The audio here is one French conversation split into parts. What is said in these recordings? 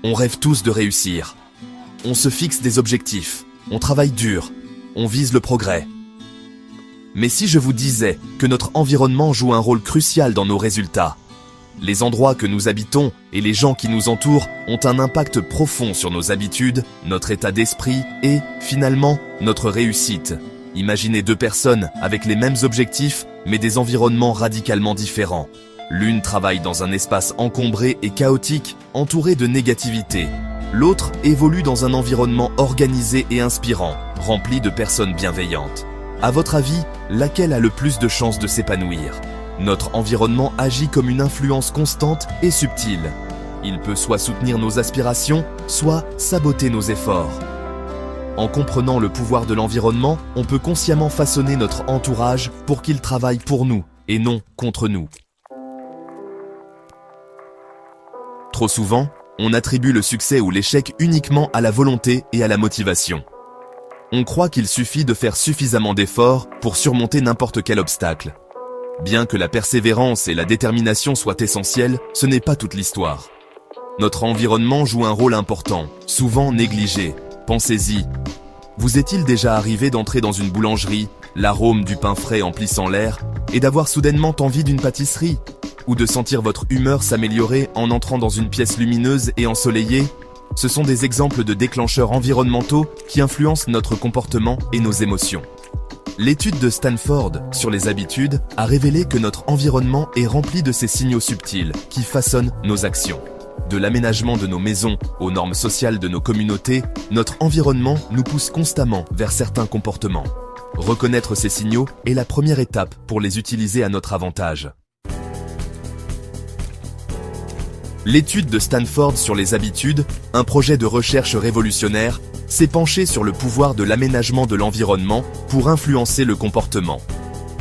On rêve tous de réussir. On se fixe des objectifs, on travaille dur, on vise le progrès. Mais si je vous disais que notre environnement joue un rôle crucial dans nos résultats, les endroits que nous habitons et les gens qui nous entourent ont un impact profond sur nos habitudes, notre état d'esprit et, finalement, notre réussite. Imaginez deux personnes avec les mêmes objectifs, mais des environnements radicalement différents. L'une travaille dans un espace encombré et chaotique, entouré de négativité. L'autre évolue dans un environnement organisé et inspirant, rempli de personnes bienveillantes. À votre avis, laquelle a le plus de chances de s'épanouir ? Notre environnement agit comme une influence constante et subtile. Il peut soit soutenir nos aspirations, soit saboter nos efforts. En comprenant le pouvoir de l'environnement, on peut consciemment façonner notre entourage pour qu'il travaille pour nous et non contre nous. Trop souvent, on attribue le succès ou l'échec uniquement à la volonté et à la motivation. On croit qu'il suffit de faire suffisamment d'efforts pour surmonter n'importe quel obstacle. Bien que la persévérance et la détermination soient essentielles, ce n'est pas toute l'histoire. Notre environnement joue un rôle important, souvent négligé. Pensez-y. Vous est-il déjà arrivé d'entrer dans une boulangerie, l'arôme du pain frais emplissant l'air, et d'avoir soudainement envie d'une pâtisserie ? Ou de sentir votre humeur s'améliorer en entrant dans une pièce lumineuse et ensoleillée? Ce sont des exemples de déclencheurs environnementaux qui influencent notre comportement et nos émotions. L'étude de Stanford sur les habitudes a révélé que notre environnement est rempli de ces signaux subtils qui façonnent nos actions. De l'aménagement de nos maisons aux normes sociales de nos communautés, notre environnement nous pousse constamment vers certains comportements. Reconnaître ces signaux est la première étape pour les utiliser à notre avantage. L'étude de Stanford sur les habitudes, un projet de recherche révolutionnaire, s'est penchée sur le pouvoir de l'aménagement de l'environnement pour influencer le comportement.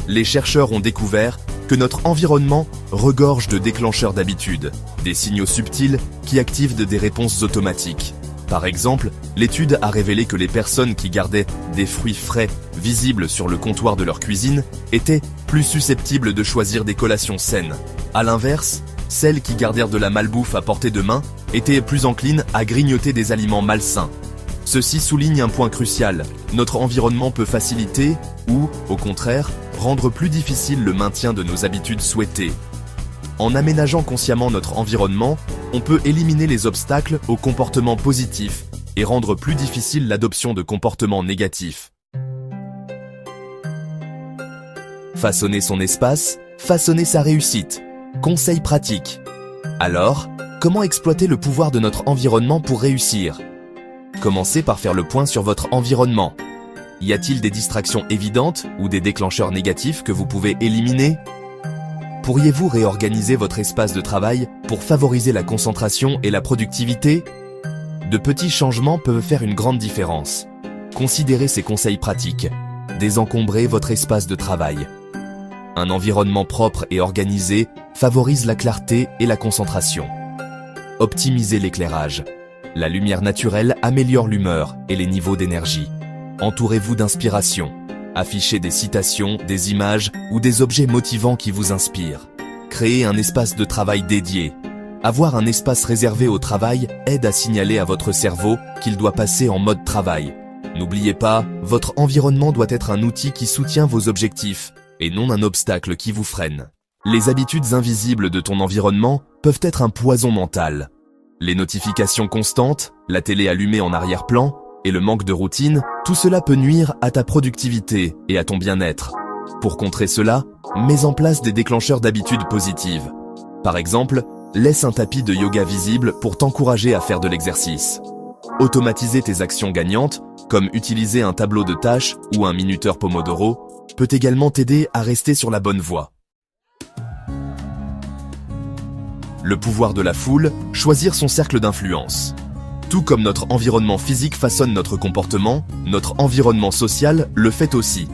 Les chercheurs ont découvert que notre environnement regorge de déclencheurs d'habitudes, des signaux subtils qui activent des réponses automatiques. Par exemple, l'étude a révélé que les personnes qui gardaient des fruits frais visibles sur le comptoir de leur cuisine étaient plus susceptibles de choisir des collations saines. À l'inverse, celles qui gardèrent de la malbouffe à portée de main étaient plus enclines à grignoter des aliments malsains. Ceci souligne un point crucial, notre environnement peut faciliter ou, au contraire, rendre plus difficile le maintien de nos habitudes souhaitées. En aménageant consciemment notre environnement, on peut éliminer les obstacles aux comportements positifs et rendre plus difficile l'adoption de comportements négatifs. Façonner son espace, façonner sa réussite. Conseil pratique. Alors, comment exploiter le pouvoir de notre environnement pour réussir ? Commencez par faire le point sur votre environnement. Y a-t-il des distractions évidentes ou des déclencheurs négatifs que vous pouvez éliminer ? Pourriez-vous réorganiser votre espace de travail pour favoriser la concentration et la productivité ? De petits changements peuvent faire une grande différence. Considérez ces conseils pratiques. Désencombrez votre espace de travail. Un environnement propre et organisé favorise la clarté et la concentration. Optimisez l'éclairage. La lumière naturelle améliore l'humeur et les niveaux d'énergie. Entourez-vous d'inspiration. Affichez des citations, des images ou des objets motivants qui vous inspirent. Créez un espace de travail dédié. Avoir un espace réservé au travail aide à signaler à votre cerveau qu'il doit passer en mode travail. N'oubliez pas, votre environnement doit être un outil qui soutient vos objectifs et non un obstacle qui vous freine. Les habitudes invisibles de ton environnement peuvent être un poison mental. Les notifications constantes, la télé allumée en arrière-plan et le manque de routine, tout cela peut nuire à ta productivité et à ton bien-être. Pour contrer cela, mets en place des déclencheurs d'habitudes positives. Par exemple, laisse un tapis de yoga visible pour t'encourager à faire de l'exercice. Automatiser tes actions gagnantes, comme utiliser un tableau de tâches ou un minuteur Pomodoro, peut également t'aider à rester sur la bonne voie. Le pouvoir de la foule, choisir son cercle d'influence. Tout comme notre environnement physique façonne notre comportement, notre environnement social le fait aussi.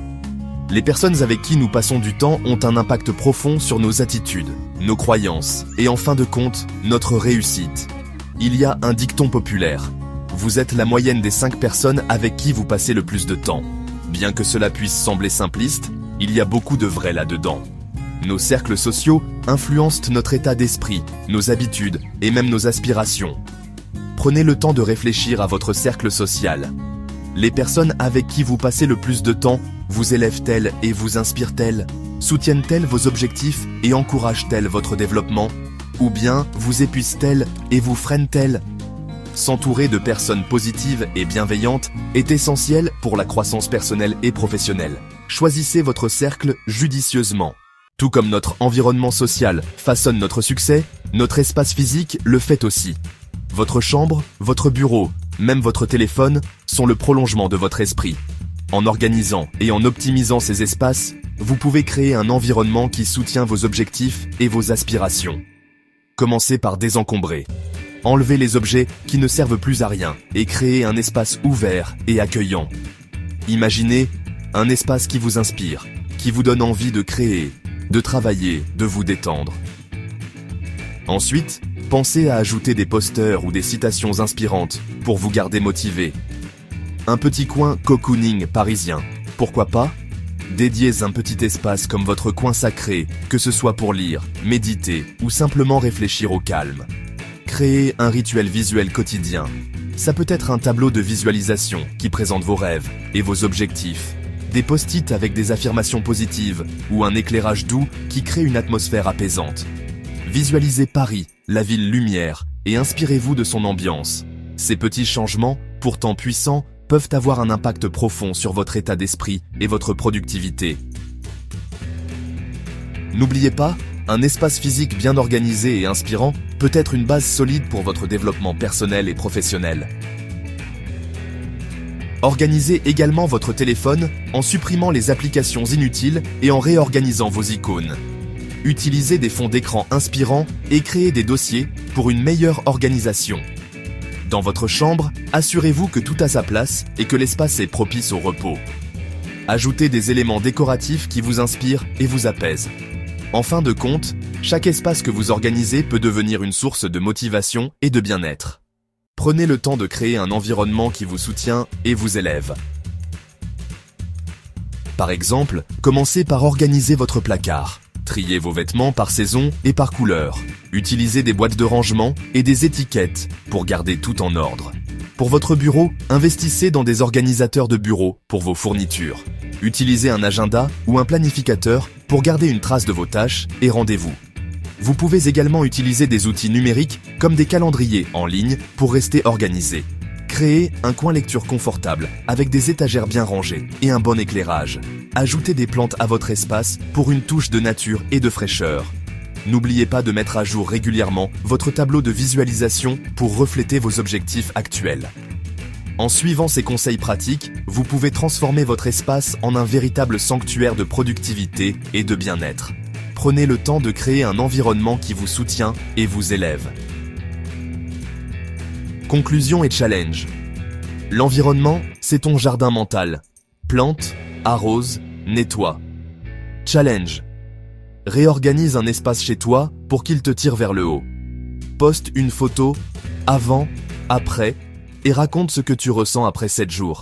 Les personnes avec qui nous passons du temps ont un impact profond sur nos attitudes, nos croyances et en fin de compte, notre réussite. Il y a un dicton populaire. Vous êtes la moyenne des 5 personnes avec qui vous passez le plus de temps. Bien que cela puisse sembler simpliste, il y a beaucoup de vrai là-dedans. Nos cercles sociaux influencent notre état d'esprit, nos habitudes et même nos aspirations. Prenez le temps de réfléchir à votre cercle social. Les personnes avec qui vous passez le plus de temps vous élèvent-elles et vous inspirent-elles? Soutiennent-elles vos objectifs et encouragent-elles votre développement? Ou bien vous épuisent-elles et vous freinent-elles? S'entourer de personnes positives et bienveillantes est essentiel pour la croissance personnelle et professionnelle. Choisissez votre cercle judicieusement. Tout comme notre environnement social façonne notre succès, notre espace physique le fait aussi. Votre chambre, votre bureau, même votre téléphone sont le prolongement de votre esprit. En organisant et en optimisant ces espaces, vous pouvez créer un environnement qui soutient vos objectifs et vos aspirations. Commencez par désencombrer. Enlevez les objets qui ne servent plus à rien et créez un espace ouvert et accueillant. Imaginez un espace qui vous inspire, qui vous donne envie de créer, de travailler, de vous détendre. Ensuite, pensez à ajouter des posters ou des citations inspirantes pour vous garder motivé. Un petit coin cocooning parisien, pourquoi pas? Dédiez un petit espace comme votre coin sacré, que ce soit pour lire, méditer ou simplement réfléchir au calme. Créez un rituel visuel quotidien. Ça peut être un tableau de visualisation qui présente vos rêves et vos objectifs, des post-it avec des affirmations positives ou un éclairage doux qui crée une atmosphère apaisante. Visualisez Paris, la ville lumière, et inspirez-vous de son ambiance. Ces petits changements, pourtant puissants, peuvent avoir un impact profond sur votre état d'esprit et votre productivité. N'oubliez pas, un espace physique bien organisé et inspirant peut être une base solide pour votre développement personnel et professionnel. Organisez également votre téléphone en supprimant les applications inutiles et en réorganisant vos icônes. Utilisez des fonds d'écran inspirants et créez des dossiers pour une meilleure organisation. Dans votre chambre, assurez-vous que tout a sa place et que l'espace est propice au repos. Ajoutez des éléments décoratifs qui vous inspirent et vous apaisent. En fin de compte, chaque espace que vous organisez peut devenir une source de motivation et de bien-être. Prenez le temps de créer un environnement qui vous soutient et vous élève. Par exemple, commencez par organiser votre placard. Triez vos vêtements par saison et par couleur. Utilisez des boîtes de rangement et des étiquettes pour garder tout en ordre. Pour votre bureau, investissez dans des organisateurs de bureau pour vos fournitures. Utilisez un agenda ou un planificateur pour garder une trace de vos tâches et rendez-vous. Vous pouvez également utiliser des outils numériques comme des calendriers en ligne pour rester organisé. Créez un coin lecture confortable avec des étagères bien rangées et un bon éclairage. Ajoutez des plantes à votre espace pour une touche de nature et de fraîcheur. N'oubliez pas de mettre à jour régulièrement votre tableau de visualisation pour refléter vos objectifs actuels. En suivant ces conseils pratiques, vous pouvez transformer votre espace en un véritable sanctuaire de productivité et de bien-être. Prenez le temps de créer un environnement qui vous soutient et vous élève. Conclusion et challenge. L'environnement, c'est ton jardin mental. Plante, arrose, nettoie. Challenge. Réorganise un espace chez toi pour qu'il te tire vers le haut. Poste une photo, avant, après, et raconte ce que tu ressens après 7 jours.